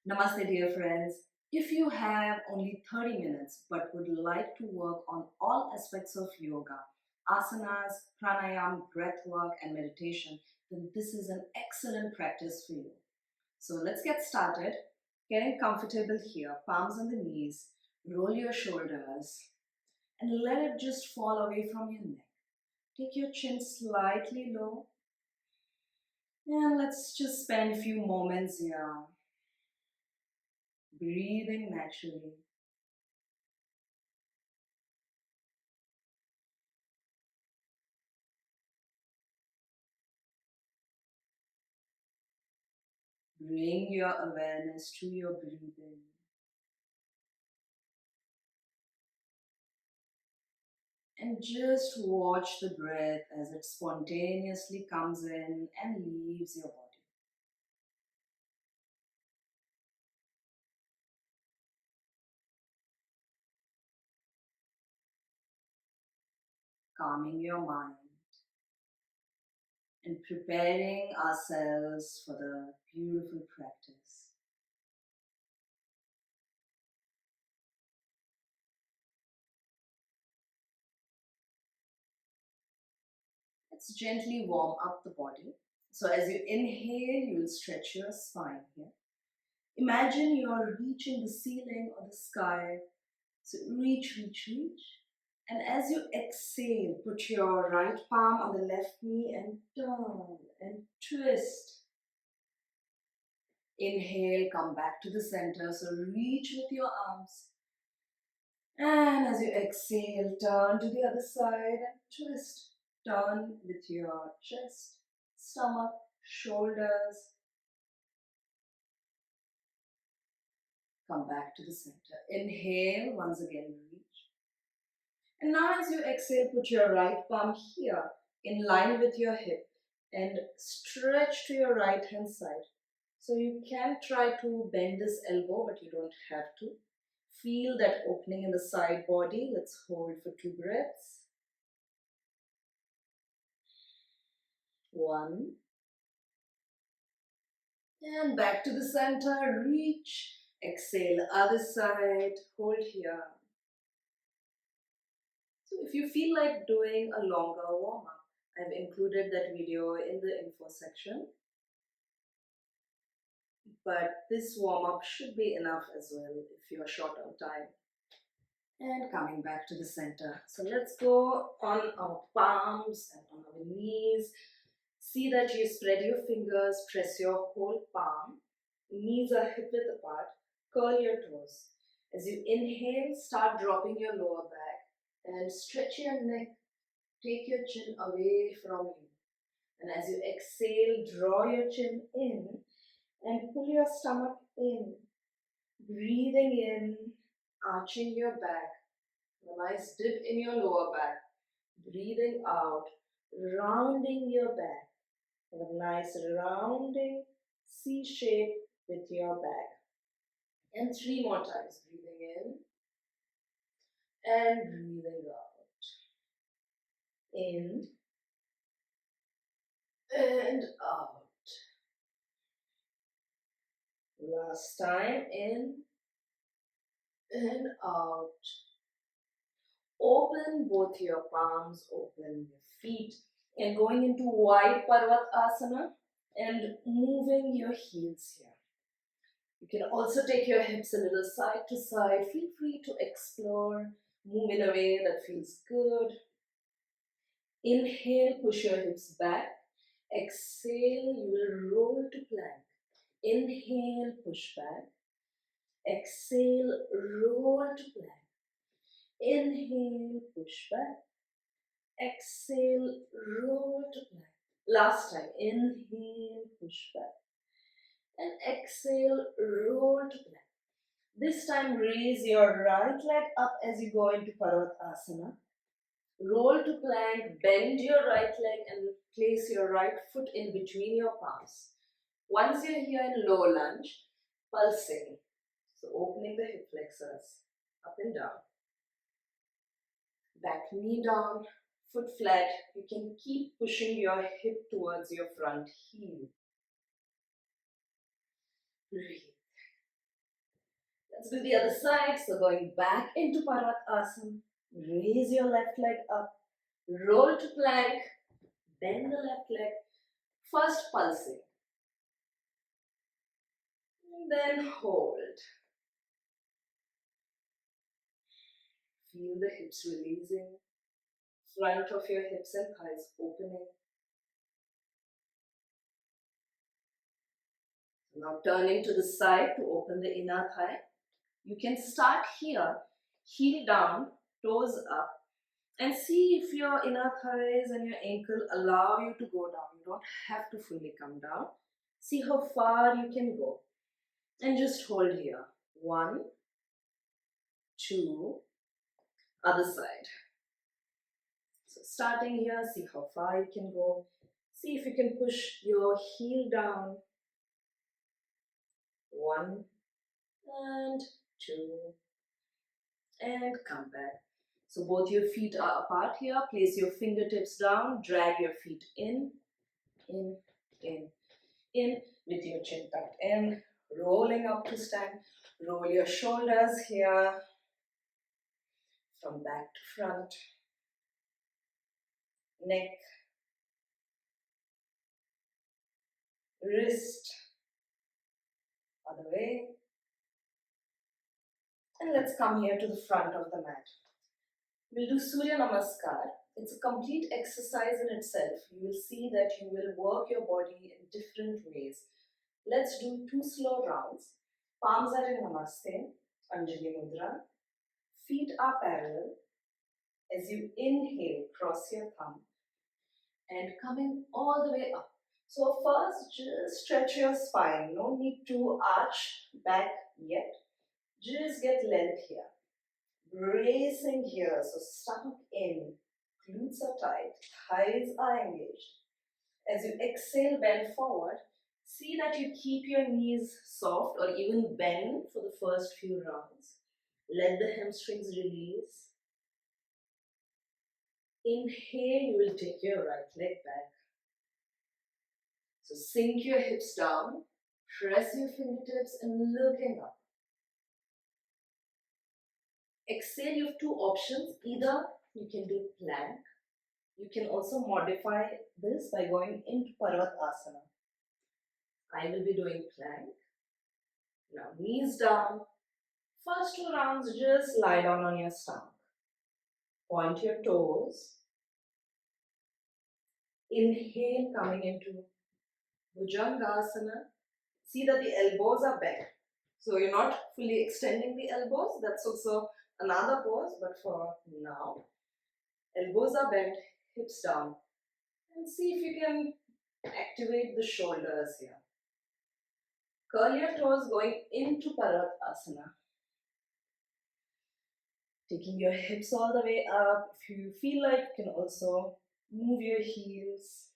Namaste, dear friends. If you have only 30 minutes but would like to work on all aspects of yoga, asanas, pranayama, breathwork, and meditation, then this is an excellent practice for you. So let's get started. Getting comfortable here, palms on the knees, roll your shoulders, and let it just fall away from your neck. Take your chin slightly low, and let's just spend a few moments here, breathing naturally. Bring your awareness to your breathing. And just watch the breath as it spontaneously comes in and leaves your body. Calming your mind and preparing ourselves for the beautiful practice. Let's gently warm up the body. So as you inhale, you will stretch your spine here. Imagine you're reaching the ceiling or the sky. So reach, reach, reach. And as you exhale, put your right palm on the left knee and turn and twist. Inhale, come back to the center. So reach with your arms. And as you exhale, turn to the other side and twist. Turn with your chest, stomach, shoulders. Come back to the center. Inhale, once again reach. And now as you exhale, put your right palm here in line with your hip and stretch to your right hand side. So you can try to bend this elbow, but you don't have to. Feel that opening in the side body. Let's hold for 2 breaths. 1. And back to the center. Reach. Exhale, other side. Hold here. So if you feel like doing a longer warm-up, I've included that video in the info section. But this warm-up should be enough as well if you're short on time. And coming back to the center. So let's go on our palms and on our knees. See that you spread your fingers, press your whole palm. Knees are hip-width apart. Curl your toes. As you inhale, start dropping your lower back and stretch your neck. Take your chin away from you. And as you exhale, draw your chin in and pull your stomach in. Breathing in, arching your back. A nice dip in your lower back. Breathing out, rounding your back. And a nice rounding C shape with your back. And 3 more times. Breathing in and breathing out. In and out. Last time. In and out. Open both your palms, open your feet, and going into wide Parvatasana and moving your heels here. You can also take your hips a little side to side. Feel free to explore, move in a way that feels good. Inhale, push your hips back. Exhale, you will roll to plank. Inhale, push back. Exhale, roll to plank. Inhale, push back. Exhale, roll to plank. Last time. Inhale, push back. And exhale, roll to plank. This time, raise your right leg up as you go into Parvatasana. Roll to plank, bend your right leg and place your right foot in between your palms. Once you're here in low lunge, pulsing. So opening the hip flexors, up and down. Back knee down, foot flat. You can keep pushing your hip towards your front heel. Breathe. Let's do the other side. So going back into Parvatasana, raise your left leg up, roll to plank, bend the left leg, first pulsing, and then hold. Feel the hips releasing, front of your hips and thighs opening. Now turning to the side to open the inner thigh. You can start here, heel down, toes up, and see if your inner thighs and your ankle allow you to go down. You don't have to fully come down. See how far you can go. And just hold here. 1, 2, other side. So starting here, see how far you can go. See if you can push your heel down. 1 and 2 and come back. So both your feet are apart here. Place your fingertips down. Drag your feet in, in, in with your chin tucked in. Rolling up to stand. Roll your shoulders here from back to front. Neck, wrist, other way. And let's come here to the front of the mat. We'll do Surya Namaskar. It's a complete exercise in itself. You will see that you will work your body in different ways. Let's do 2 slow rounds. Palms are in Namaste, Anjali Mudra. Feet are parallel. As you inhale, cross your thumb and coming all the way up. So first, just stretch your spine. No need to arch back yet. Just get length here. Bracing here, so stomach in, glutes are tight, thighs are engaged. As you exhale, bend forward. See that you keep your knees soft or even bend for the first few rounds. Let the hamstrings release. Inhale, you will take your right leg back. So sink your hips down, press your fingertips and looking up. Exhale, you have 2 options. Either you can do plank. You can also modify this by going into Parvatasana. I will be doing plank. Now knees down. First 2 rounds, just lie down on your stomach. Point your toes. Inhale, coming into Bhujangasana. See that the elbows are bent. So you're not fully extending the elbows. That's also another pose, but for now, elbows are bent, hips down. And see if you can activate the shoulders here. Curl your toes going into Parvatasana. Taking your hips all the way up. If you feel like, you can also move your heels.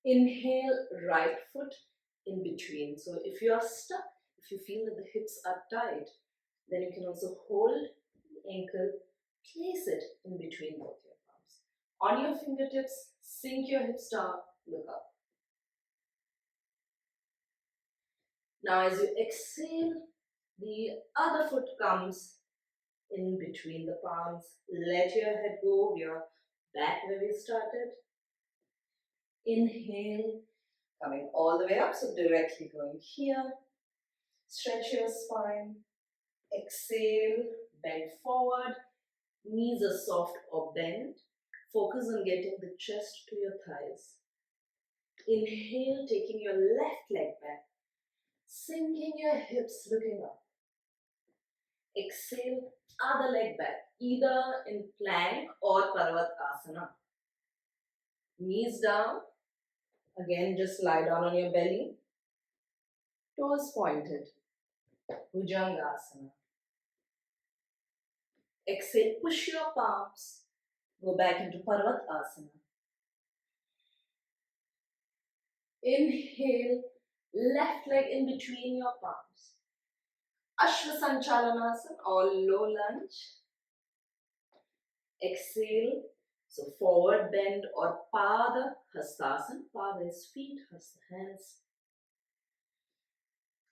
Inhale, right foot in between. So if you are stuck, if you feel that the hips are tight, then you can also hold the ankle, place it in between both your palms. On your fingertips, sink your hips down, look up. Now as you exhale, the other foot comes in between the palms. Let your head go. We are back where we started. Inhale, coming all the way up, so directly going here. Stretch your spine. Exhale, bend forward. Knees are soft or bent. Focus on getting the chest to your thighs. Inhale, taking your left leg back. Sinking your hips, looking up. Exhale, other leg back, either in plank or Parvatasana. Knees down. Again, just lie down on your belly. Toes pointed. Bhujangasana. Exhale, push your palms. Go back into Parvatasana. Inhale, left leg in between your palms. Ashwasanchalanasana or low lunge. Exhale, so forward bend or Pada Hastasana. Pada is feet, Hasta hands.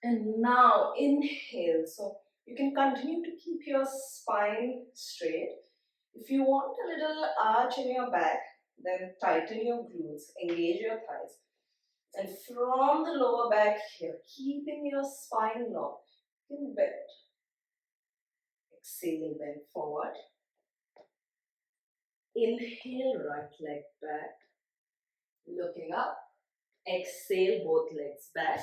And now inhale. So you can continue to keep your spine straight. If you want a little arch in your back, then tighten your glutes, engage your thighs. And from the lower back here, keeping your spine long, you can bend. Exhale, bend forward. Inhale, right leg back, looking up. Exhale, both legs back,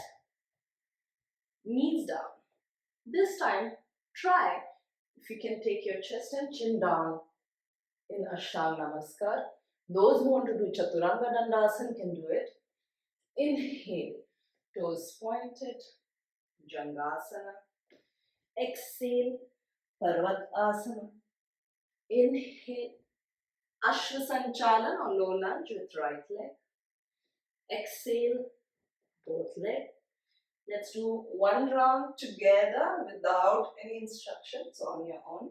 knees down. This time, try if you can take your chest and chin down in Ashtanga Namaskar. Those who want to do Chaturanga Dandasana can do it. Inhale, toes pointed, Jangasana. Exhale, Parvatasana. Inhale, Ashvasanchalan or low lunge with right leg. Exhale, both legs. Let's do one round together without any instructions on your own.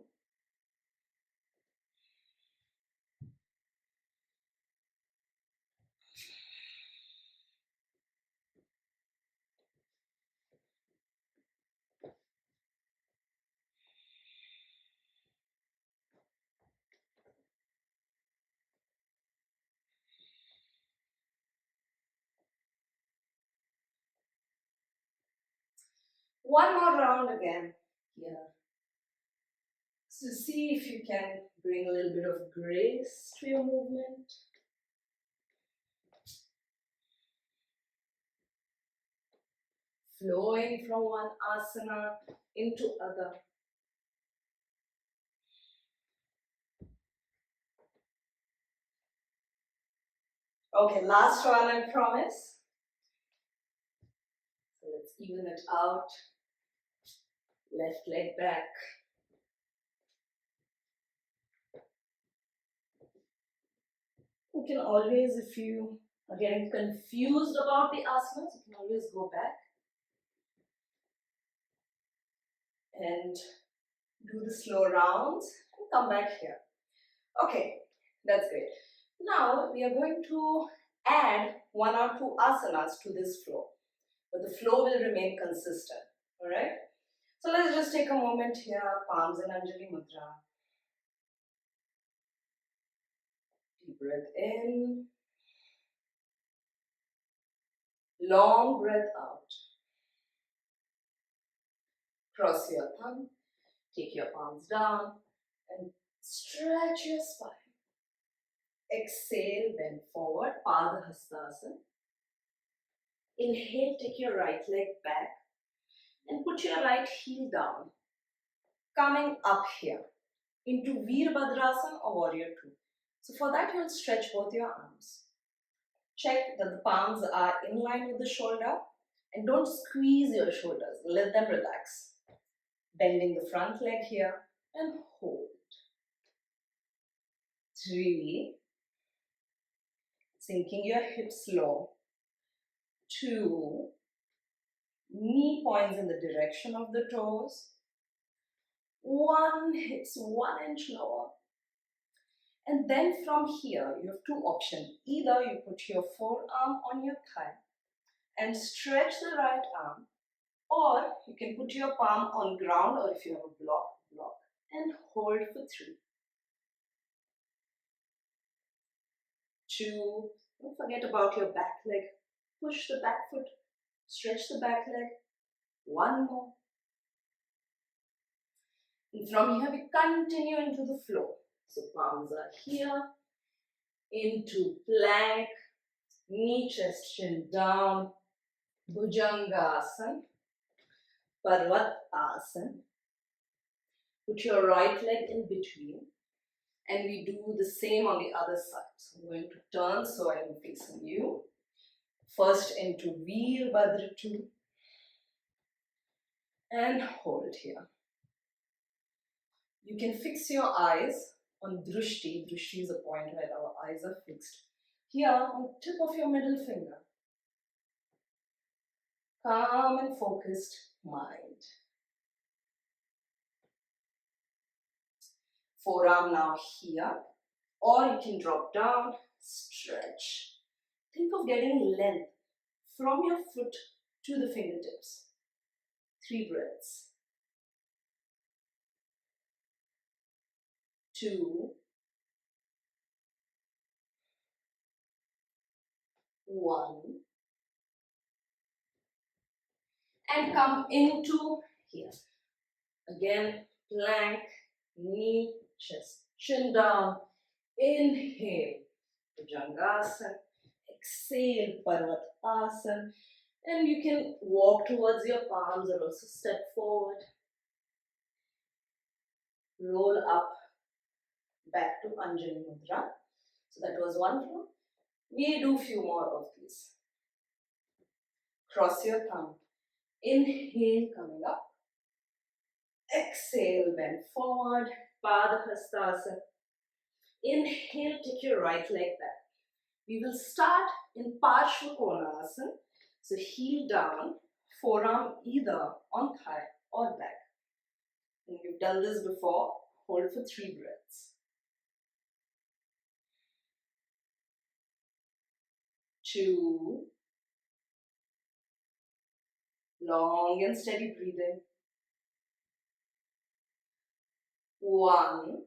One more round again here. So see if you can bring a little bit of grace to your movement. Flowing from one asana into other. Okay, last one, I promise. So let's even it out. Left leg back. You can always, if you are getting confused about the asanas, you can always go back and do the slow rounds and come back here. Okay, that's great. Now we are going to add one or two asanas to this flow, but the flow will remain consistent. Alright? So let's just take a moment here, palms in Anjali Mudra. Deep breath in. Long breath out. Cross your thumb, take your palms down and stretch your spine. Exhale, bend forward, Padahastasana. Inhale, take your right leg back and put your right heel down. Coming up here into Veerbhadrasana or Warrior 2. So for that, you'll stretch both your arms. Check that the palms are in line with the shoulder and don't squeeze your shoulders. Let them relax. Bending the front leg here and hold. 3. Sinking your hips low. 2. Knee points in the direction of the toes. 1. Hips 1 inch lower. And then from here, you have two options. Either you put your forearm on your thigh and stretch the right arm, or you can put your palm on ground, or if you have a block, and hold for 3. 2. Don't forget about your back leg. Push the back foot, stretch the back leg. 1 more. And from here, we continue into the flow. So palms are here, into plank, knee, chest, chin down, Bhujangasana, Parvatasana. Put your right leg in between and we do the same on the other side. So I'm going to turn so I am facing you. First into Veerbhadra 2 and hold here. You can fix your eyes on Drushti. Drushti is a point where our eyes are fixed. Here on the tip of your middle finger. Calm and focused mind. Forearm now here, or you can drop down, stretch. Think of getting length from your foot to the fingertips. 3 breaths. 2, 1. And come into here. Again, plank, knee, chest, chin down. Inhale, Bhujangasana. Exhale, Parvatasana. And you can walk towards your palms or also step forward. Roll up back to Anjali Mudra. So that was one flow. We do few more of these. Cross your thumb. Inhale, coming up. Exhale, bend forward. Padahastasana. Inhale, take your right leg back. We will start in Parshva Konasana. So heel down, forearm either on thigh or back. And you've done this before. Hold for 3 breaths. 2. Long and steady breathing. 1.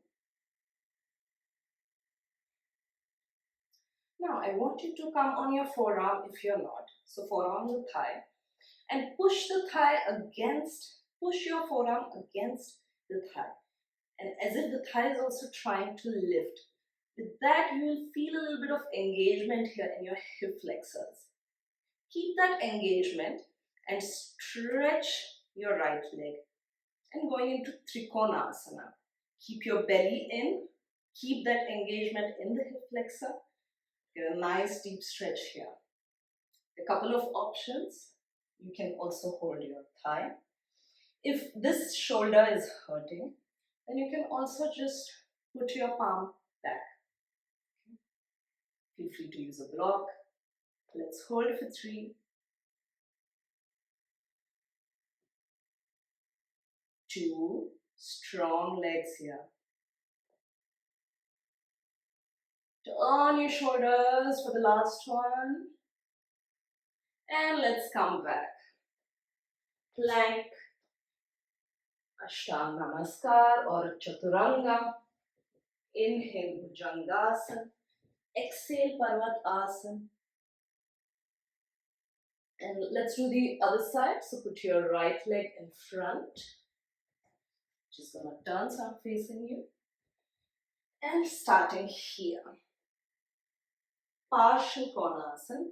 Now I want you to come on your forearm if you're not. So forearm on the thigh. And push the thigh against, push your forearm against the thigh. And as if the thigh is also trying to lift. With that, you will feel a little bit of engagement here in your hip flexors. Keep that engagement and stretch your right leg. And going into Trikonasana. Keep your belly in. Keep that engagement in the hip flexor. Get a nice deep stretch here. A couple of options. You can also hold your thigh. If this shoulder is hurting, then you can also just put your palm back. Feel free to use a block. Let's hold for 3, 2, strong legs here. Turn your shoulders for the last one. And let's come back. Plank, Ashtanga Namaskar or Chaturanga. Inhale, Bhujangasana. Exhale, Parvatasana. And let's do the other side. So put your right leg in front. Just gonna turn so I'm facing you. And starting here. Parsha Konasana.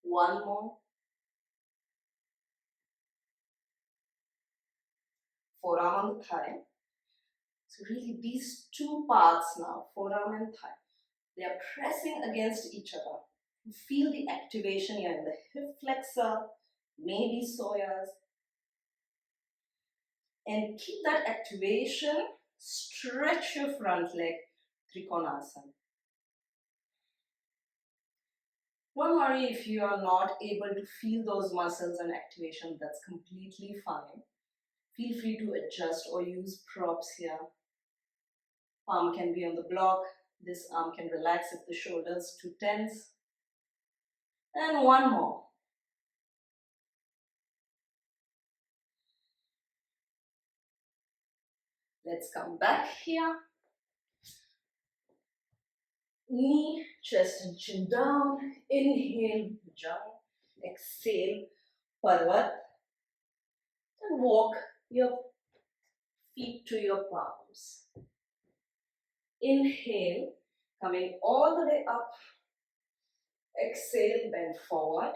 One more. Forearm on the thigh. So really these two parts now, forearm and thigh, they are pressing against each other. You feel the activation here in the hip flexor, maybe psoas. And keep that activation. Stretch your front leg, Trikonasana. Don't worry if you are not able to feel those muscles and activation, that's completely fine. Feel free to adjust or use props here. Palm can be on the block. This arm can relax if the shoulders too tense. And one more. Let's come back here. Knee, chest and chin down. Inhale, Bhujanga. Exhale, Parvat. And walk your feet to your palms. Inhale, coming all the way up. Exhale, bend forward.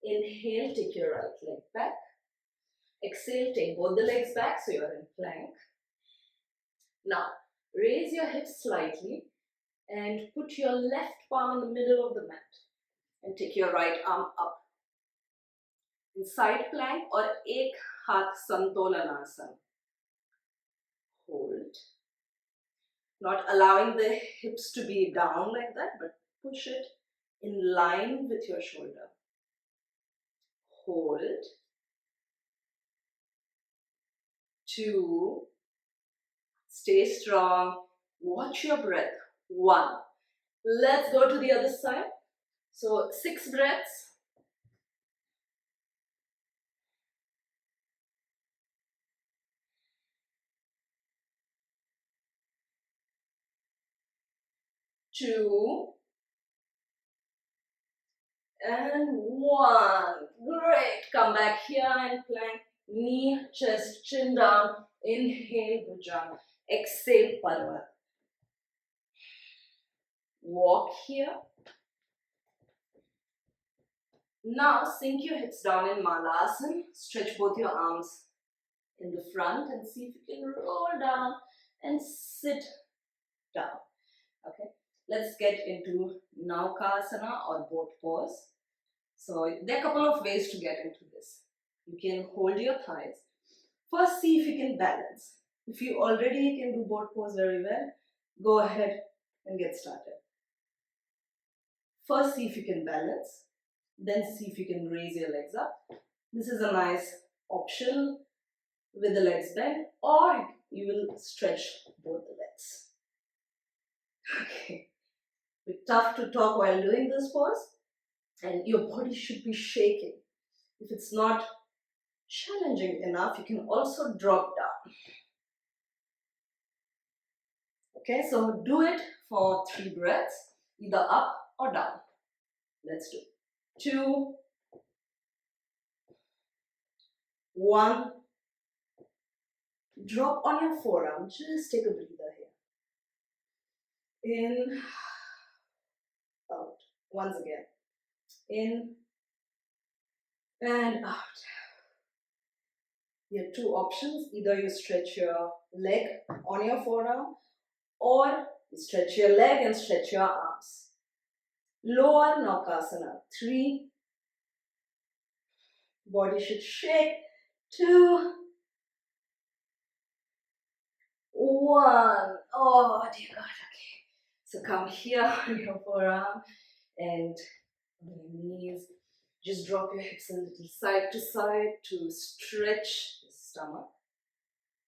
Inhale, take your right leg back. Exhale, take both the legs back so you're in plank. Now, raise your hips slightly and put your left palm in the middle of the mat. And take your right arm up. In side plank or Ek Hath Santolanasana. Hold. Not allowing the hips to be down like that, but push it in line with your shoulder. Hold. 2. Stay strong. Watch your breath. 1. Let's go to the other side. So 6 breaths. 2 and 1. Great. Come back here and plank. Knee, chest, chin down. Inhale, Bhujanga. Exhale, Parvat. Walk here. Now sink your hips down in Malasana. Stretch both your arms in the front and see if you can roll down and sit down. Okay, let's get into Naukasana or boat pose. So there are a couple of ways to get into this. You can hold your thighs. First, see if you can balance. If you already can do boat pose very well, go ahead and get started. First, see if you can balance. Then see if you can raise your legs up. This is a nice option with the legs bent, or you will stretch both the legs. Okay. It's tough to talk while doing this pose, and your body should be shaking. If it's not challenging enough, you can also drop down. Okay, so do it for 3 breaths, either up or down. Let's do 2, 1. Drop on your forearm. Just take a breather here. In, out. Once again. In and out. You have 2 options. Either you stretch your leg on your forearm, or you stretch your leg and stretch your arms. Lower Naukasana. 3. Body should shake. 2, 1. Oh dear God, okay. So come here on your forearm and on your knees. Just drop your hips a little side to side to stretch the stomach.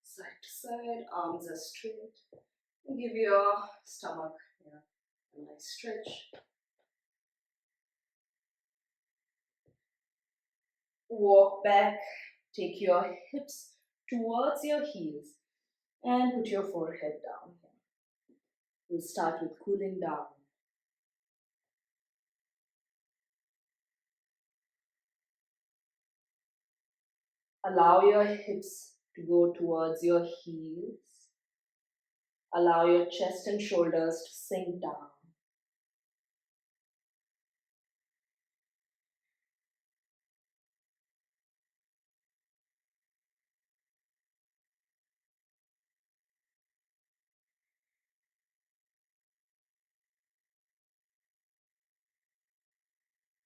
Side to side, arms are straight. And give your stomach a nice stretch. Walk back, take your hips towards your heels and put your forehead down. We'll start with cooling down. Allow your hips to go towards your heels. Allow your chest and shoulders to sink down.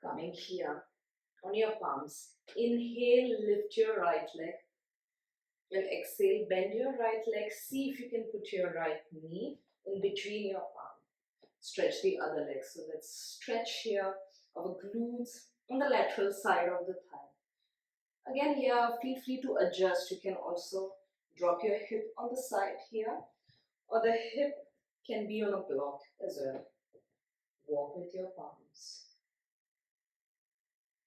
Coming here on your palms. Inhale, lift your right leg. And exhale, bend your right leg. See if you can put your right knee in between your palm. Stretch the other leg. So let's stretch here our glutes on the lateral side of the thigh. Again here, feel free to adjust. You can also drop your hip on the side here, or the hip can be on a block as well. Walk with your palms.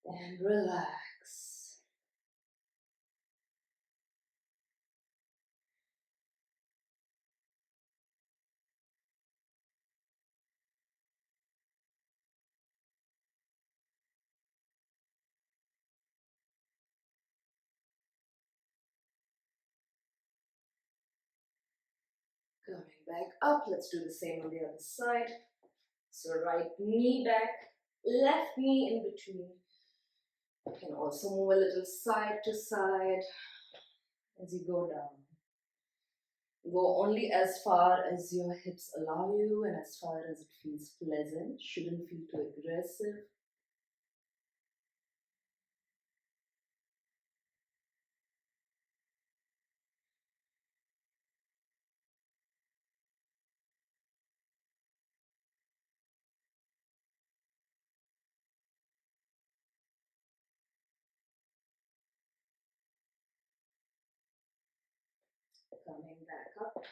And relax. Coming back up, let's do the same on the other side. So right knee back, left knee in between. You can also move a little side to side as you go down. Go only as far as your hips allow you and as far as it feels pleasant. Shouldn't feel too aggressive. Coming back up.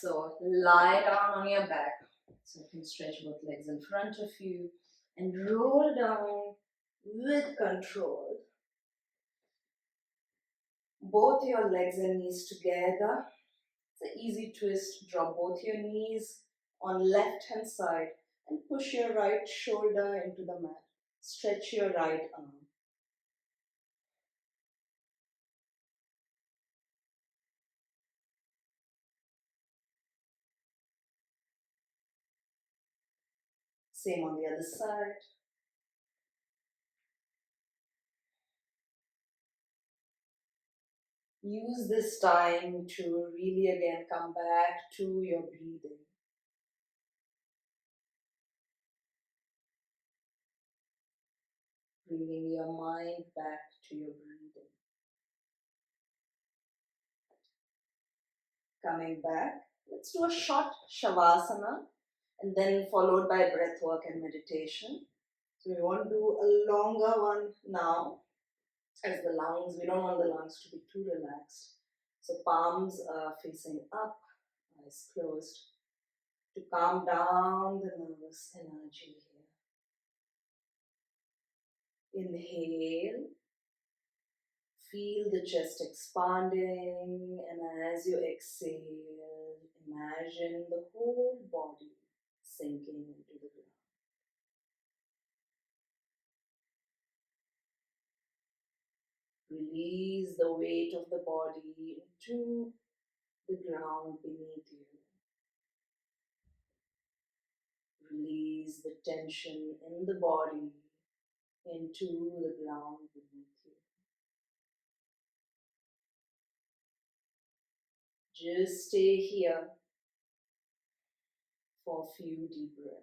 So lie down on your back. So you can stretch both legs in front of you and roll down with control. Both your legs and knees together. It's an easy twist. Drop both your knees on left hand side and push your right shoulder into the mat. Stretch your right arm. Same on the other side. Use this time to really again come back to your breathing. Bringing your mind back to your breathing. Coming back, let's do a short shavasana and then followed by breathwork and meditation. So we want to do a longer one now, as the lungs, we don't want the lungs to be too relaxed. So palms are facing up, eyes closed, to calm down the nervous energy here. Inhale, feel the chest expanding, and as you exhale, imagine the whole body sinking into the ground. Release the weight of the body into the ground beneath you. Release the tension in the body into the ground beneath you. Just stay here for a few deep breaths.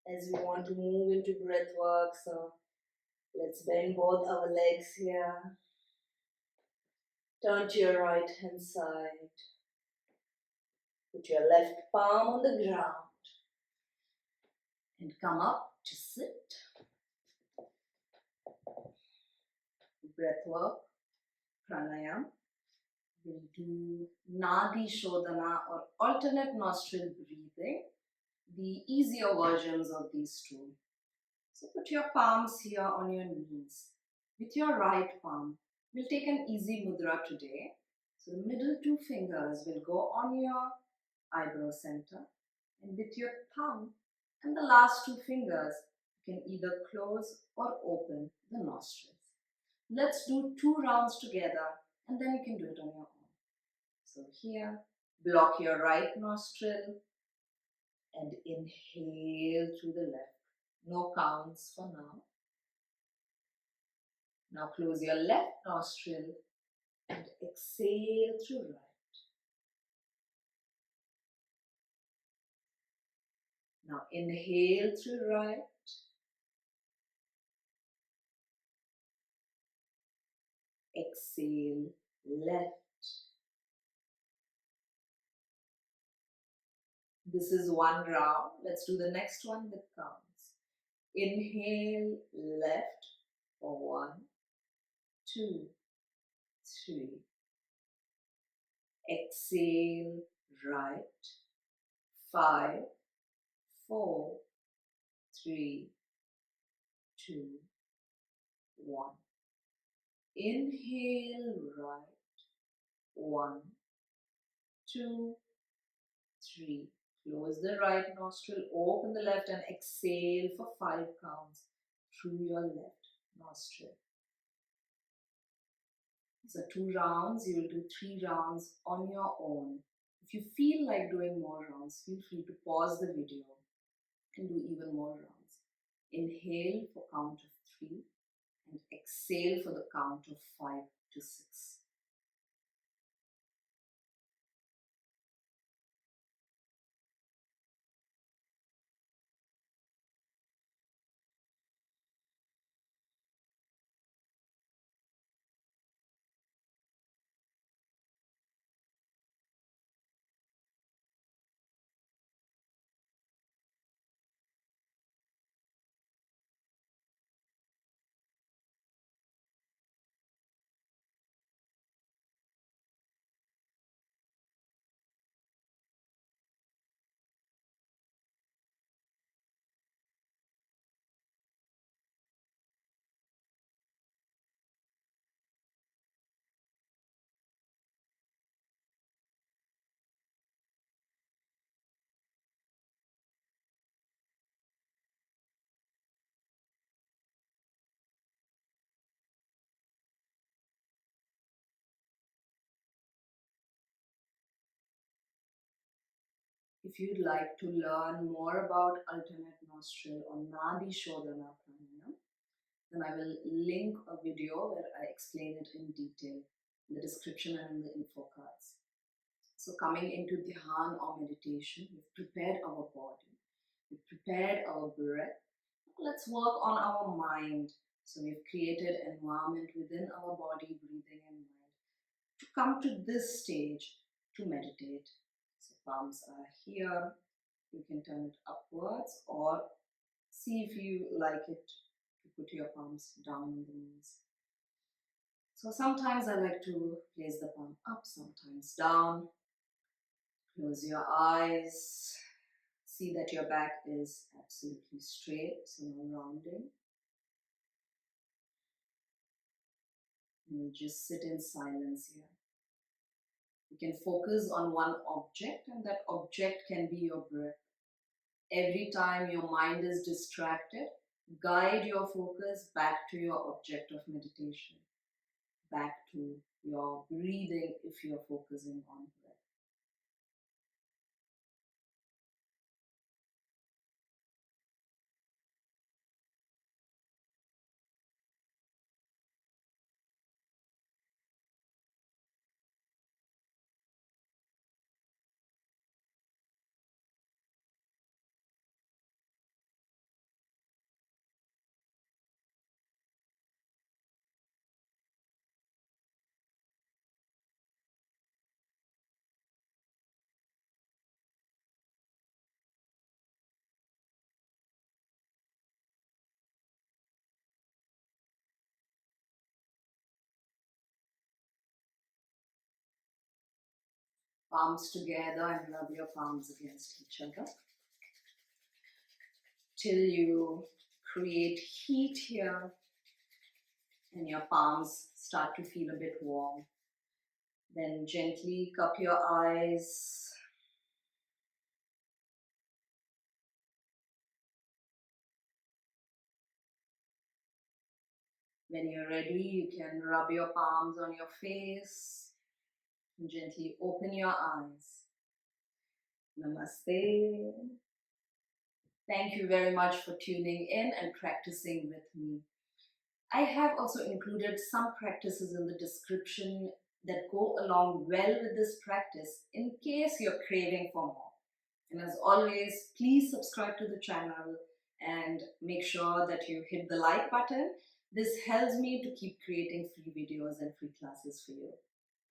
As we want to move into breath work, so let's bend both our legs here. Turn to your right hand side. Put your left palm on the ground and come up to sit. Breath work, pranayama. We'll do nadi shodhana or alternate nostril breathing, the easier versions of these two. So put your palms here on your knees. With your right palm, we'll take an easy mudra today. So the middle two fingers will go on your eyebrow center, and with your thumb and the last two fingers, you can either close or open the nostrils. Let's do 2 rounds together and then you can do it on your own. So here, block your right nostril and inhale through the left. No counts for now. Now close your left nostril and exhale through right. Now inhale through right. Exhale left. This is 1 round. Let's do the next one with counts. Inhale left for 1, 2, 3. Exhale right. 5, 4, 3, 2, 1. Inhale right. 1, 2, 3. Close the right nostril, open the left and exhale for 5 counts through your left nostril. So 2 rounds, you will do 3 rounds on your own. If you feel like doing more rounds, feel free to pause the video and do even more rounds. Inhale for count of 3 and exhale for the count of 5 to 6. If you'd like to learn more about alternate nostril or Nadi Shodhana pranayama, then I will link a video where I explain it in detail in the description and in the info cards. So coming into Dhyan or meditation, we've prepared our body, we've prepared our breath. Let's work on our mind. So we've created an environment within our body, breathing and mind, to come to this stage to meditate. So palms are here. You can turn it upwards or see if you like it to put your palms down on the knees. So sometimes I like to place the palm up, sometimes down. Close your eyes. See that your back is absolutely straight, so no rounding. And just sit in silence here. You can focus on one object, and that object can be your breath. Every time your mind is distracted, guide your focus back to your object of meditation, back to your breathing if you're focusing on breath. Palms together and rub your palms against each other till you create heat here and your palms start to feel a bit warm. Then gently cup your eyes. When you're ready, you can rub your palms on your face and gently open your eyes. Namaste. Thank you very much for tuning in and practicing with me. I have also included some practices in the description that go along well with this practice in case you're craving for more. And as always, please subscribe to the channel and make sure that you hit the like button. This helps me to keep creating free videos and free classes for you.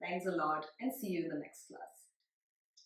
Thanks a lot and see you in the next class.